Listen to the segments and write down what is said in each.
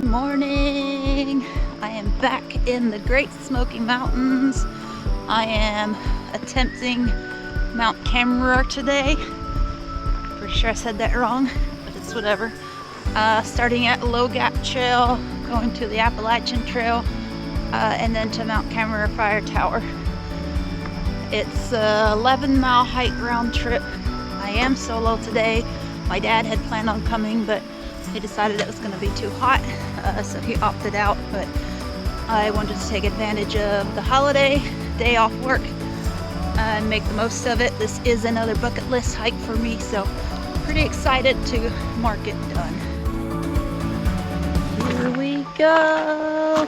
morning. I am back in the Great Smoky Mountains. I am attempting Mount Cammerer today. Pretty sure I said that wrong, but it's whatever. Starting at Low Gap Trail, going to the Appalachian Trail, and then to Mount Cammerer Fire Tower. It's a 11-mile hike round trip. I am solo today. My dad had planned on coming, but he decided it was going to be too hot, so he opted out. But I wanted to take advantage of the holiday, day off work, and make the most of it. This is another bucket list hike for me, so pretty excited to mark it done. Here we go.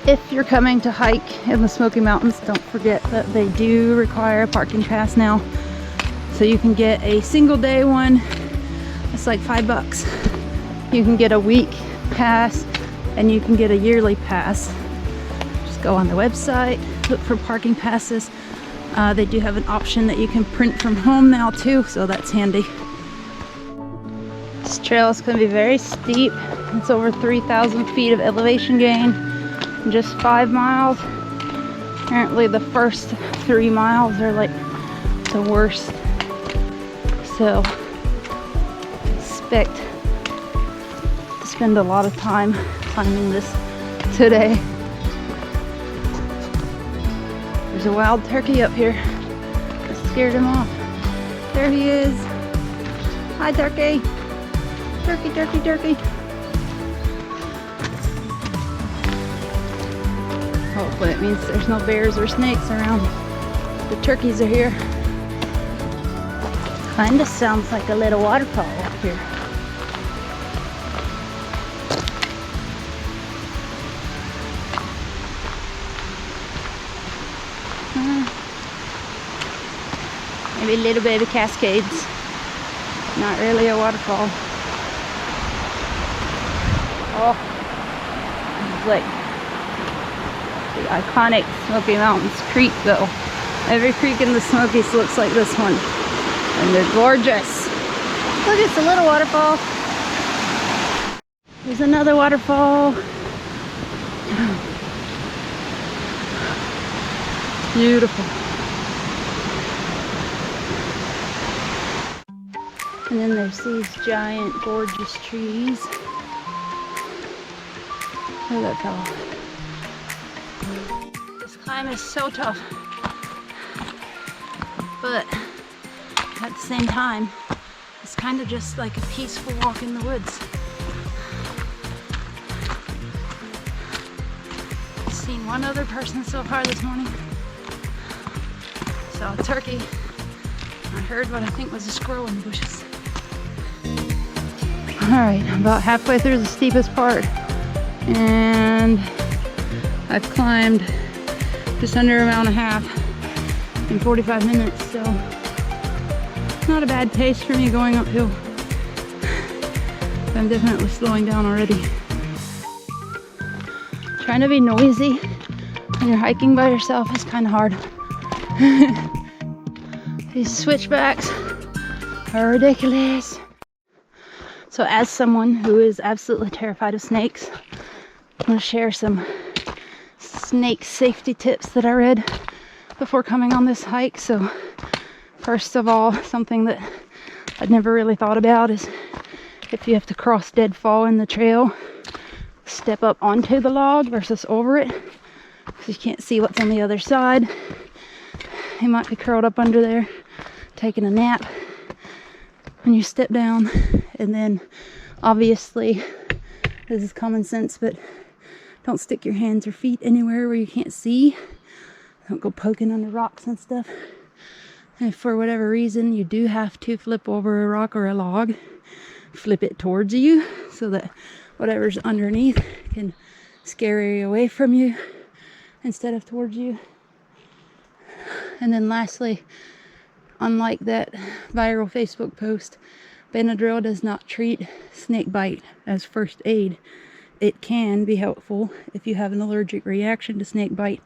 If you're coming to hike in the Smoky Mountains, don't forget that they do require a parking pass now. So you can get a single day one, it's like $5. You can get a week pass, and you can get a yearly pass. Just go on the website, look for parking passes. They do have an option that you can print from home now too, so that's handy. This trail is going to be very steep. It's over 3,000 feet of elevation gain in just 5 miles. Apparently the first 3 miles are like the worst. So expect to spend a lot of time climbing this today. There's a wild turkey up here. I scared him off. There he is. Hi, turkey. Turkey, turkey, turkey. Hopefully it means there's no bears or snakes around. The turkeys are here. Kinda sounds like a little waterfall up here. Maybe little baby cascades. Not really a waterfall. Oh, it's like the iconic Smoky Mountains creek though. Every creek in the Smokies looks like this one. And they're gorgeous. Look, it's a little waterfall. There's another waterfall. Beautiful. And then there's these giant, gorgeous trees. Look at that fellow. This climb is so tough. But at the same time, it's kind of just like a peaceful walk in the woods. I've seen one other person so far this morning. Saw a turkey. I heard what I think was a squirrel in the bushes. Alright, I'm about halfway through the steepest part, and I've climbed just under a mile and a half in 45 minutes, so not a bad pace for me going uphill. I'm definitely slowing down already. Trying to be noisy when you're hiking by yourself is kind of hard. These switchbacks are ridiculous. So as someone who is absolutely terrified of snakes, I'm going to share some snake safety tips that I read before coming on this hike. So first of all, something that I'd never really thought about is if you have to cross deadfall in the trail, step up onto the log versus over it, because you can't see what's on the other side. You might be curled up under there taking a nap when you step down. And then obviously, this is common sense, but don't stick your hands or feet anywhere where you can't see. Don't go poking under rocks and stuff. And if for whatever reason you do have to flip over a rock or a log, flip it towards you so that whatever's underneath can scurry away from you instead of towards you. And then lastly, unlike that viral Facebook post, Benadryl does not treat snake bite as first aid. It can be helpful if you have an allergic reaction to snake bite,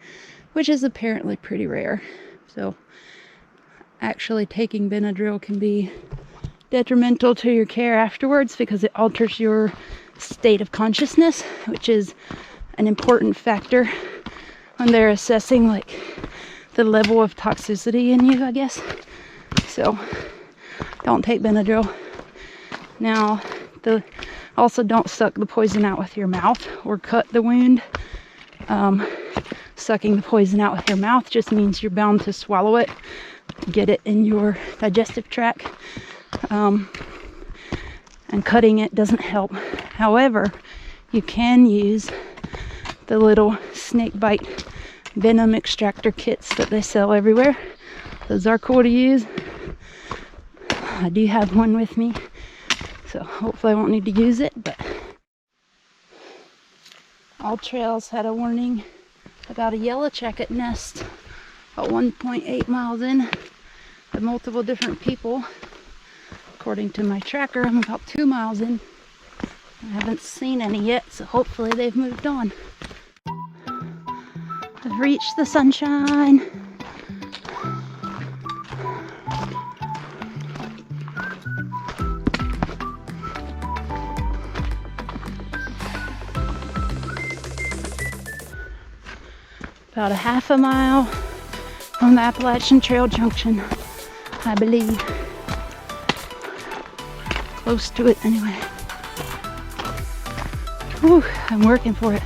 which is apparently pretty rare. So actually taking Benadryl can be detrimental to your care afterwards because it alters your state of consciousness, which is an important factor when they're assessing like the level of toxicity in you, I guess. So don't take Benadryl. Now, also don't suck the poison out with your mouth or cut the wound. Sucking the poison out with your mouth just means you're bound to swallow it, get it in your digestive tract, and cutting it doesn't help. However, you can use the little snake bite venom extractor kits that they sell everywhere. Those are cool to use. I do have one with me, so hopefully I won't need to use it, but all trails had a warning about a yellow jacket nest about 1.8 miles in with multiple different people. According to my tracker, I'm about 2 miles in. I haven't seen any yet, so hopefully they've moved on. I've reached the sunshine. About a half a mile from the Appalachian Trail Junction, I believe. Close to it anyway. Whew, I'm working for it.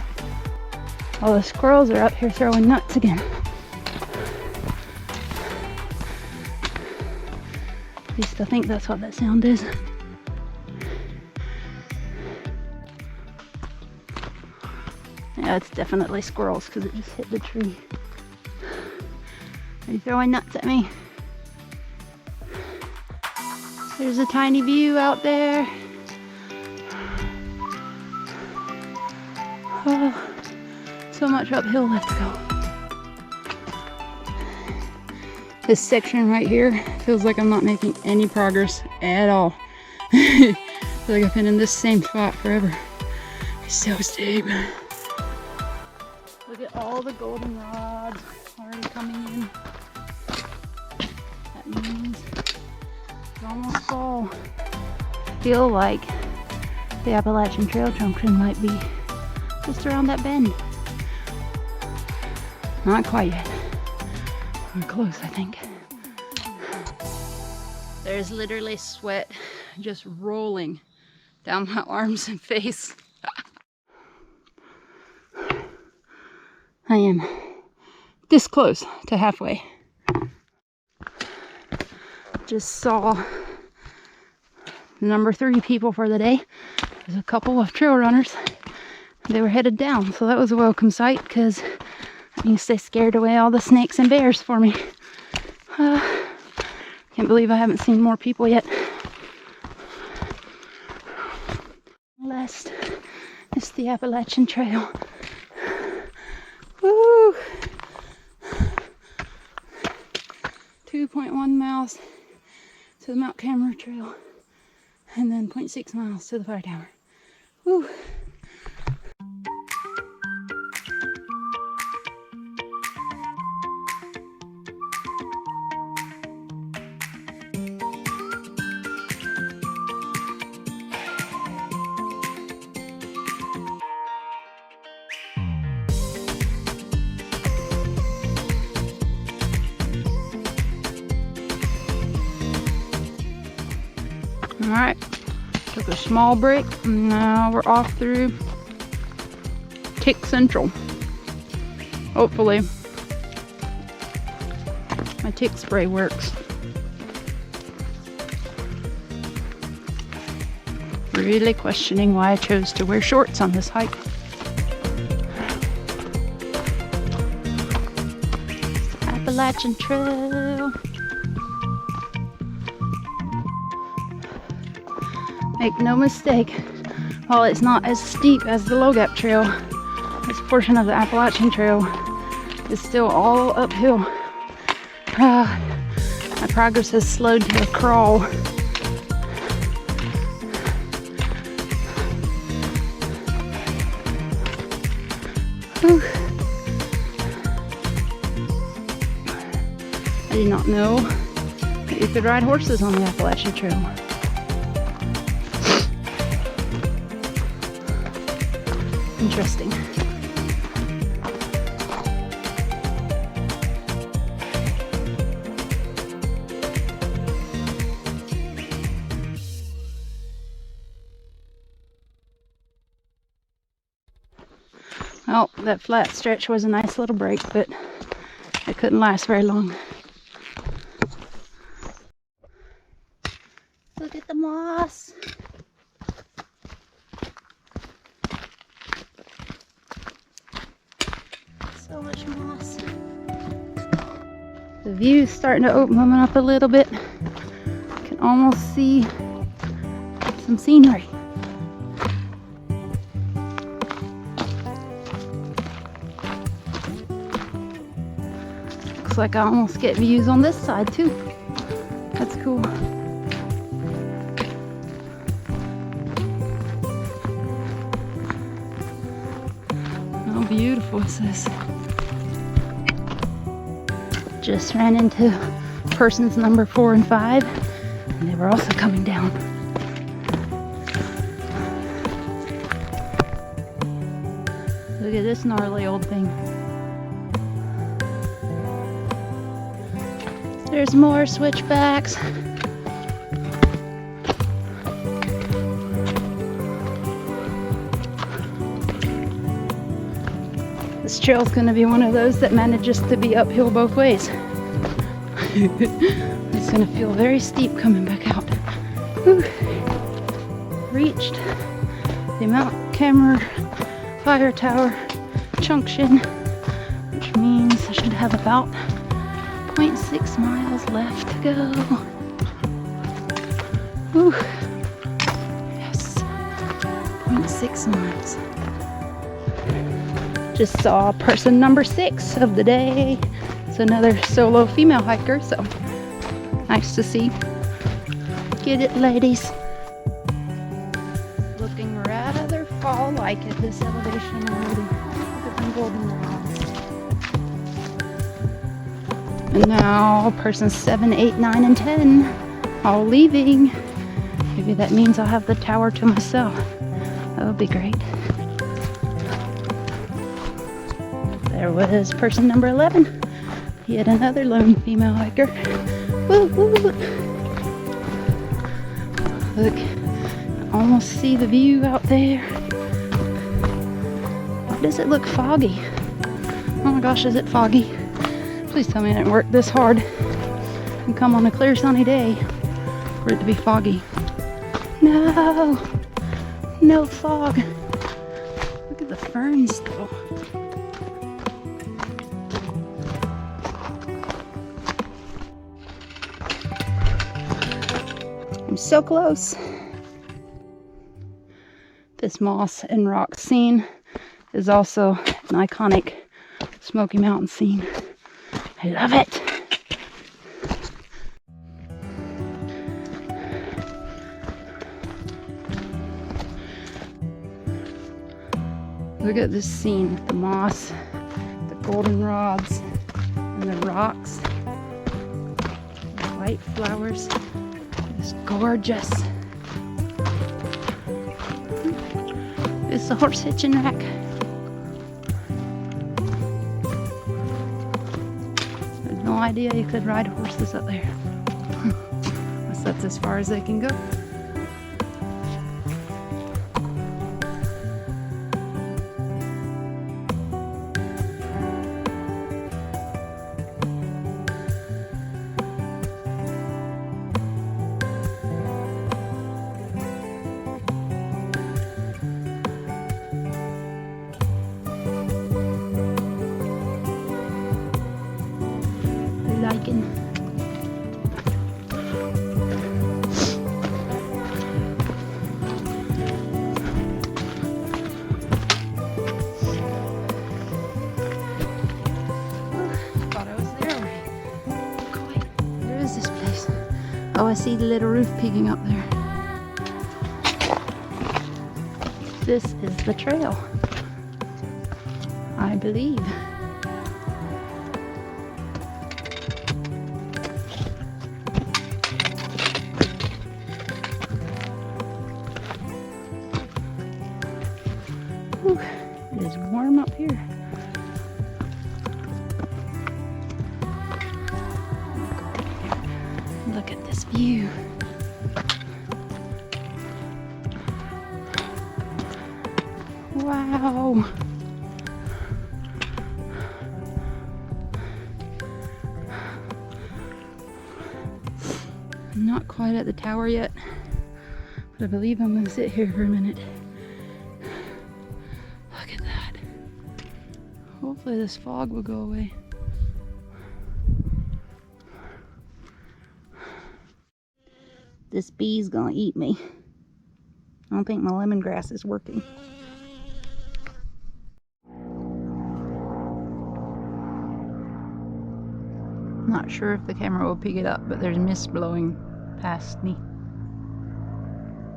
All the squirrels are up here throwing nuts again. At least I think that's what that sound is. Yeah, it's definitely squirrels because it just hit the tree. Are you throwing nuts at me? There's a tiny view out there. Oh, so much uphill left to go. This section right here feels like I'm not making any progress at all. I feel like I've been in this same spot forever. It's so steep. Look at all the goldenrods already coming in. That means it's almost fall. I feel like the Appalachian Trail Junction might be just around that bend. Not quite yet. We're close, I think. There's literally sweat just rolling down my arms and face. I am this close to halfway. Just saw the number 3 people for the day. There's a couple of trail runners. They were headed down, so that was a welcome sight because at least they scared away all the snakes and bears for me. Can't believe I haven't seen more people yet. Last is the Appalachian Trail. Woo! 2.1 miles to the Mount Cammerer Trail, and then 0.6 miles to the fire tower. Woo! Alright, took a small break, and now we're off through Tick Central. Hopefully, my tick spray works. Really questioning why I chose to wear shorts on this hike. Appalachian Trail. Make no mistake, while it's not as steep as the Low Gap Trail, this portion of the Appalachian Trail is still all uphill. My progress has slowed to a crawl. Whew. I did not know that you could ride horses on the Appalachian Trail. interesting. Oh, that flat stretch was a nice little break, but it couldn't last very long. Look at the moss. So much moss. The view's starting to open up a little bit. Can almost see some scenery. Looks like I almost get views on this side too. That's cool. How beautiful is this? Just ran into persons number 4 and 5, and they were also coming down. Look at this gnarly old thing. There's more switchbacks. This trail's gonna be one of those that manages to be uphill both ways. It's gonna feel very steep coming back out. Whew. Reached the Mount Cammerer Fire Tower junction, which means I should have about 0.6 miles left to go. Whew. Yes, 0.6 miles. Just saw person number 6 of the day. It's another solo female hiker, so nice to see. Get it, ladies. Looking rather fall-like at this elevation already. Look at them golden rods. And now persons 7, 8, 9, and 10 all leaving. Maybe that means I'll have the tower to myself. That would be great. There was person number 11. Yet another lone female hiker. Woo, woo, woo. Look, I almost see the view out there. Why does it look foggy? Oh my gosh, is it foggy? Please tell me I didn't work this hard and come on a clear sunny day for it to be foggy. No, no fog. Look at the ferns though. I'm so close. This moss and rock scene is also an iconic Smoky Mountain scene. I love it. Look at this scene, the moss, the goldenrods, and the rocks, the white flowers. It's gorgeous. It's the horse hitching rack. I had no idea you could ride horses up there. Guess that's as far as they can go. Liking. Thought I was there already. Where is this place? Oh, I see the little roof peeking up there. This is the trail, I believe. Whew. here. Look at this view. Wow. I'm not quite at the tower yet, but I believe I'm gonna sit here for a minute. Look at that. Hopefully this fog will go away. This bee's gonna eat me. I don't think my lemongrass is working. Not sure if the camera will pick it up, but there's mist blowing past me.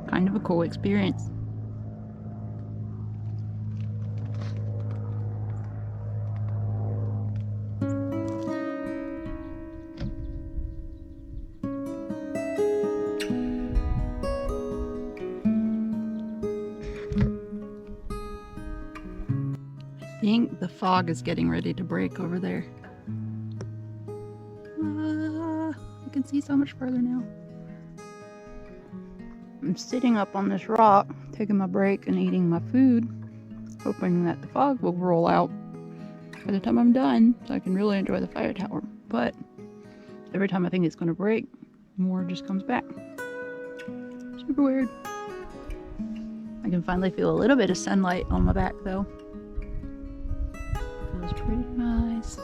Kind of a cool experience. I think the fog is getting ready to break over there. I can see so much further now. I'm sitting up on this rock, taking my break and eating my food, hoping that the fog will roll out by the time I'm done so I can really enjoy the fire tower. But every time I think it's going to break, more just comes back. Super weird. I can finally feel a little bit of sunlight on my back though. Feels pretty nice.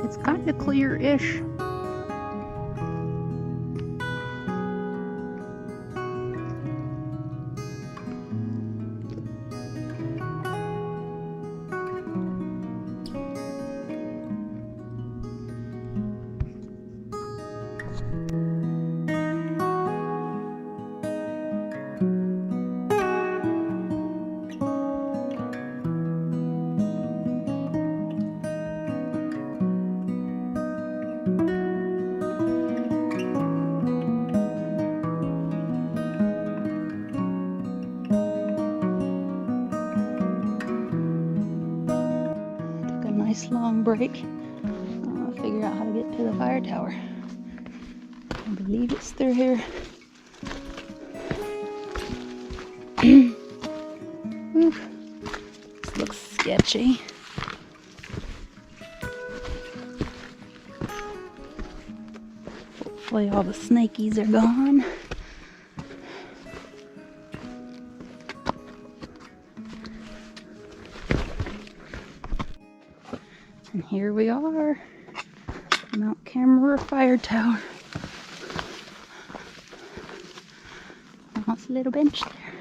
It's kind of clear-ish. Nice long break. I'll figure out how to get to the fire tower. I believe it's through here. Ooh, this looks sketchy. Hopefully all the snakies are gone. And here we are, Mount Cammerer Fire Tower. Nice little bench there.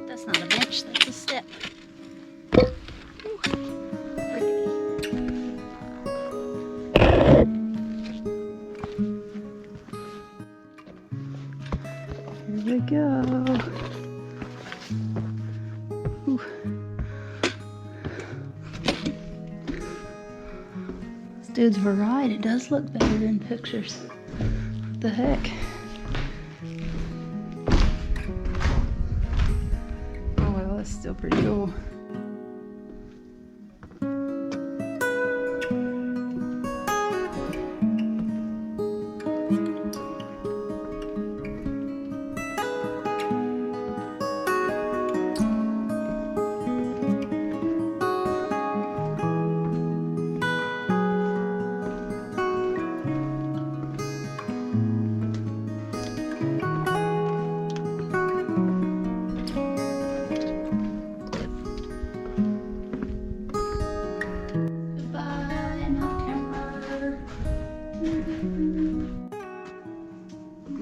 That's not a bench, that's a step. Here we go. Ooh. This dude's right. It does look better in pictures. What the heck? Oh well, that's still pretty cool.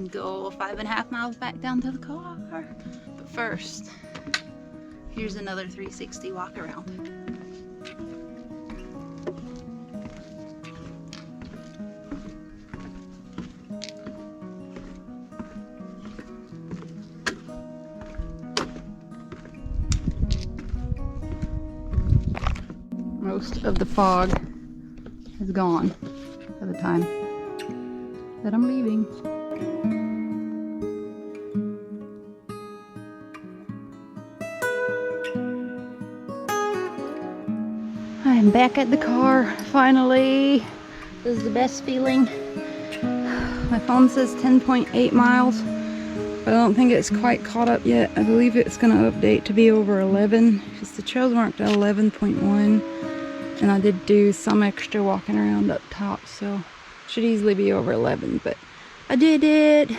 Go 5.5 miles back down to the car. But first, here's another 360 walk around. Most of the fog is gone by the time that I'm leaving. I'm back at the car, finally. This is the best feeling. My phone says 10.8 miles, but I don't think it's quite caught up yet. I believe it's going to update to be over 11, because the trails marked at 11.1, and I did do some extra walking around up top, so should easily be over 11, but I did it.